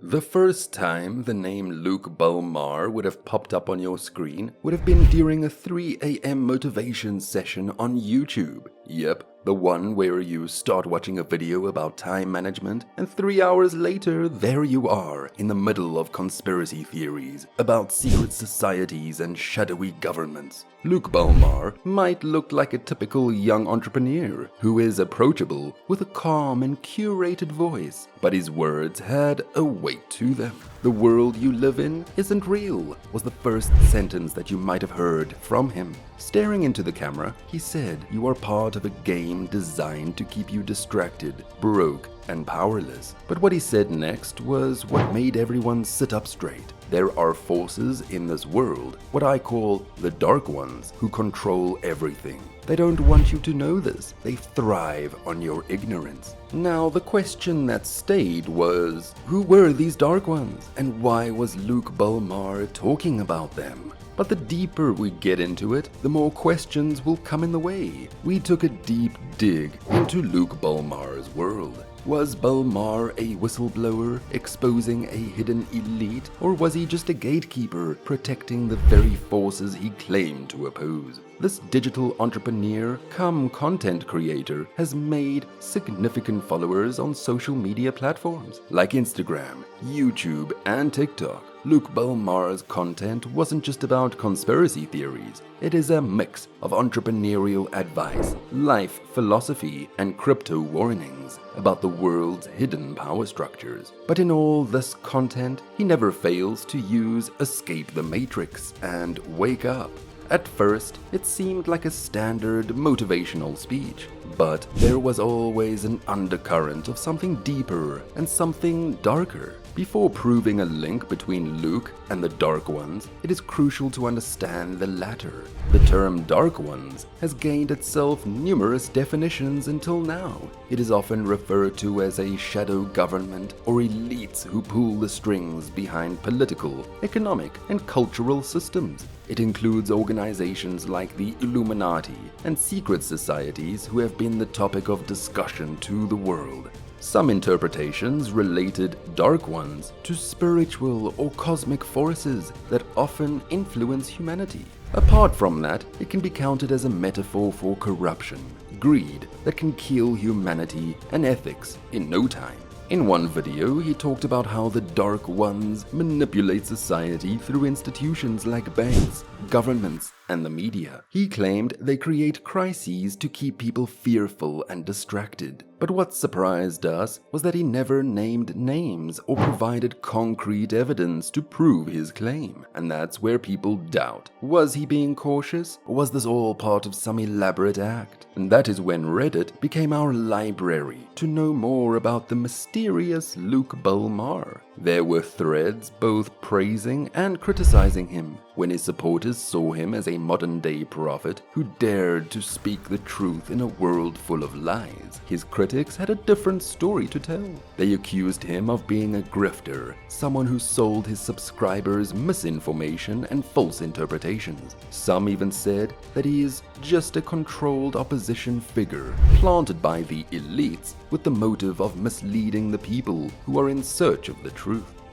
The first time the name Luke Belmar would have popped up on your screen would have been during a 3 a.m. motivation session on YouTube. Yep, the one where you start watching a video about time management and 3 hours later, there you are in the middle of conspiracy theories about secret societies and shadowy governments. Luke Belmar might look like a typical young entrepreneur who is approachable with a calm and curated voice, but his words had a weight to them. "The world you live in isn't real," was the first sentence that you might have heard from him. Staring into the camera, he said, "You are part of a game designed to keep you distracted, broke, and powerless." But what he said next was what made everyone sit up straight. There are forces in this world, what I call the dark ones, who control everything. They don't want you to know this. They thrive on your ignorance. Now, the question that stayed was, who were these dark ones? And why was Luke Belmar talking about them? But the deeper we get into it, the more questions will come in the way. We took a deep dig into Luke Belmar's world. Was Belmar a whistleblower exposing a hidden elite, or was he just a gatekeeper protecting the very forces he claimed to oppose? This digital entrepreneur come content creator has made significant followers on social media platforms like Instagram, YouTube, and TikTok. Luke Belmar's content wasn't just about conspiracy theories. It is a mix of entrepreneurial advice, life philosophy, and crypto warnings about the world's hidden power structures. But in all this content, he never fails to use escape the matrix and wake up. At first, it seemed like a standard motivational speech, but there was always an undercurrent of something deeper and something darker. Before proving a link between Luke and the Dark Ones, it is crucial to understand the latter. The term Dark Ones has gained itself numerous definitions until now. It is often referred to as a shadow government or elites who pull the strings behind political, economic, and cultural systems. It includes organizations like the Illuminati and secret societies who have been the topic of discussion to the world. Some interpretations related Dark Ones to spiritual or cosmic forces that often influence humanity. Apart from that, it can be counted as a metaphor for corruption, greed that can kill humanity and ethics in no time. In one video, he talked about how the Dark Ones manipulate society through institutions like banks, governments, and the media. He claimed they create crises to keep people fearful and distracted. But what surprised us was that he never named names or provided concrete evidence to prove his claim. And that's where people doubt. Was he being cautious, or was this all part of some elaborate act? And that is when Reddit became our library to know more about the mysterious Luke Belmar. There were threads both praising and criticizing him when his supporters saw him as a modern-day prophet who dared to speak the truth in a world full of lies. His critics had a different story to tell. They accused him of being a grifter, someone who sold his subscribers misinformation and false interpretations. Some even said that he is just a controlled opposition figure planted by the elites with the motive of misleading the people who are in search of the truth.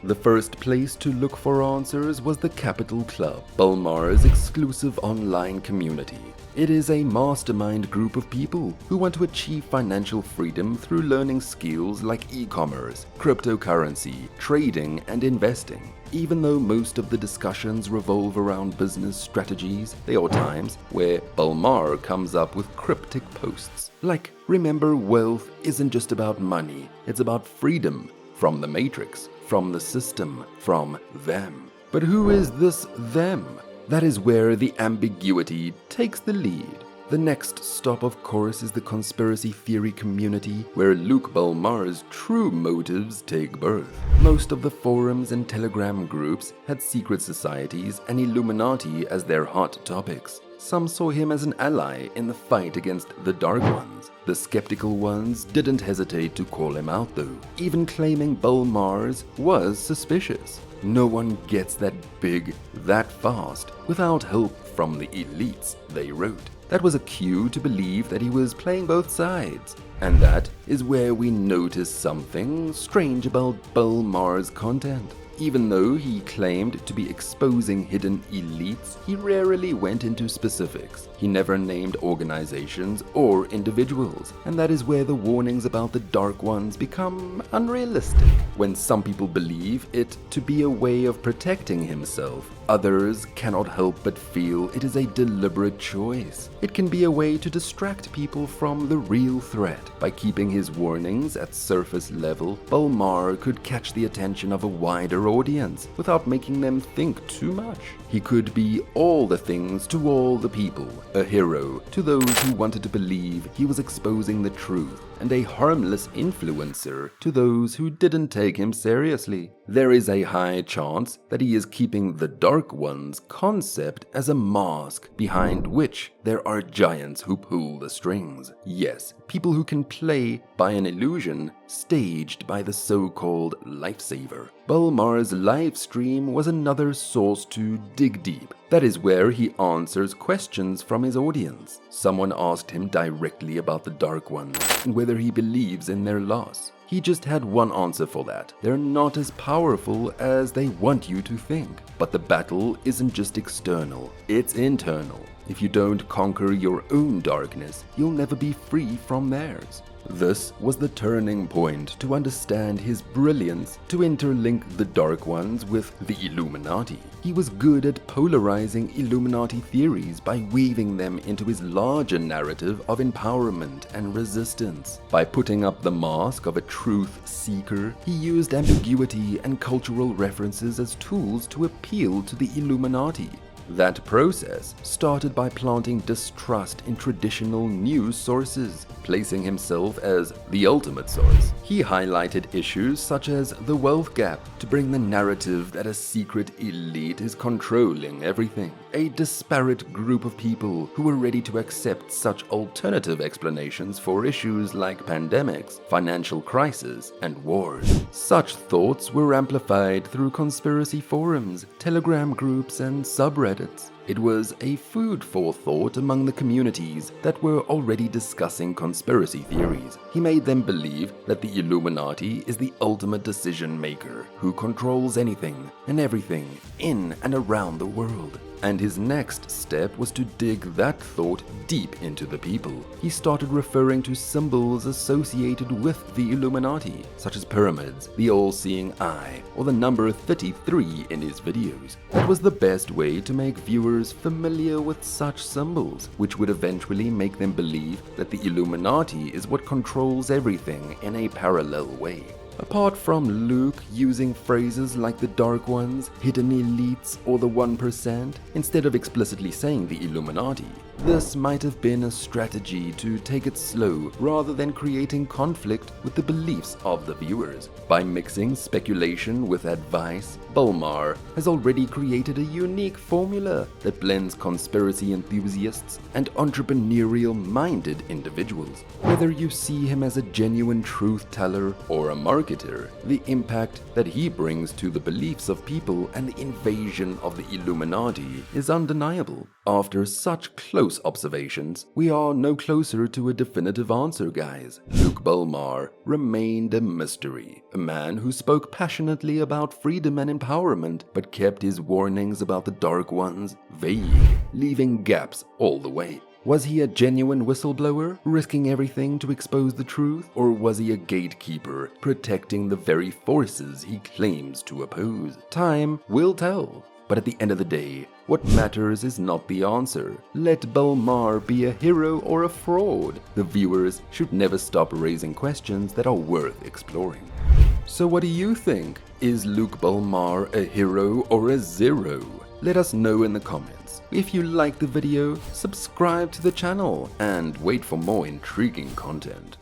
The first place to look for answers was the Capital Club, Belmar's exclusive online community. It is a mastermind group of people who want to achieve financial freedom through learning skills like e-commerce, cryptocurrency, trading, and investing. Even though most of the discussions revolve around business strategies, there are times where Belmar comes up with cryptic posts like, "Remember, wealth isn't just about money, it's about freedom from the matrix, from the system, from them." But who is this them? That is where the ambiguity takes the lead. The next stop, of course, is the conspiracy theory community, where Luke Belmar's true motives take birth. Most of the forums and Telegram groups had secret societies and Illuminati as their hot topics. Some saw him as an ally in the fight against the Dark Ones. The skeptical ones didn't hesitate to call him out though, even claiming Belmar's was suspicious. No one gets that big, that fast, without help from the elites, they wrote. That was a cue to believe that he was playing both sides. And that is where we notice something strange about Belmar's content. Even though he claimed to be exposing hidden elites, he rarely went into specifics. He never named organizations or individuals, and that is where the warnings about the Dark Ones become unrealistic. When some people believe it to be a way of protecting himself, others cannot help but feel it is a deliberate choice. It can be a way to distract people from the real threat. By keeping his warnings at surface level, Belmar could catch the attention of a wider audience without making them think too much. He could be all the things to all the people, a hero to those who wanted to believe he was exposing the truth, and a harmless influencer to those who didn't take him seriously. There is a high chance that he is keeping the Dark Ones concept as a mask behind which there are giants who pull the strings. Yes, people who can play by an illusion staged by the so-called lifesaver. Belmar's live stream was another source to dig deep. That is where he answers questions from his audience. Someone asked him directly about the Dark Ones and whether he believes in their loss. He just had one answer for that. They're not as powerful as they want you to think. But the battle isn't just external, it's internal. If you don't conquer your own darkness, you'll never be free from theirs. This was the turning point to understand his brilliance to interlink the Dark Ones with the Illuminati. He was good at polarizing Illuminati theories by weaving them into his larger narrative of empowerment and resistance. By putting up the mask of a truth seeker, he used ambiguity and cultural references as tools to appeal to the Illuminati. That process started by planting distrust in traditional news sources, placing himself as the ultimate source. He highlighted issues such as the wealth gap to bring the narrative that a secret elite is controlling everything, a disparate group of people who were ready to accept such alternative explanations for issues like pandemics, financial crisis, and wars. Such thoughts were amplified through conspiracy forums, Telegram groups, and subreddits. It was a food for thought among the communities that were already discussing conspiracy theories. He made them believe that the Illuminati is the ultimate decision maker who controls anything and everything in and around the world. And his next step was to dig that thought deep into the people. He started referring to symbols associated with the Illuminati, such as pyramids, the all-seeing eye, or the number 33 in his videos. That was the best way to make viewers familiar with such symbols, which would eventually make them believe that the Illuminati is what controls everything in a parallel way. Apart from Luke using phrases like the Dark Ones, hidden elites, or the 1%, instead of explicitly saying the Illuminati, this might have been a strategy to take it slow rather than creating conflict with the beliefs of the viewers. By mixing speculation with advice, Belmar has already created a unique formula that blends conspiracy enthusiasts and entrepreneurial-minded individuals. Whether you see him as a genuine truth teller or a marketer, the impact that he brings to the beliefs of people and the invasion of the Illuminati is undeniable. After such close observations, we are no closer to a definitive answer, guys. Luke Belmar remained a mystery, a man who spoke passionately about freedom and empowerment, but kept his warnings about the Dark Ones vague, leaving gaps all the way. Was he a genuine whistleblower, risking everything to expose the truth? Or was he a gatekeeper, protecting the very forces he claims to oppose? Time will tell. But at the end of the day, what matters is not the answer. Let Belmar be a hero or a fraud. The viewers should never stop raising questions that are worth exploring. So what do you think? Is Luke Belmar a hero or a zero? Let us know in the comments. If you liked the video, subscribe to the channel and wait for more intriguing content.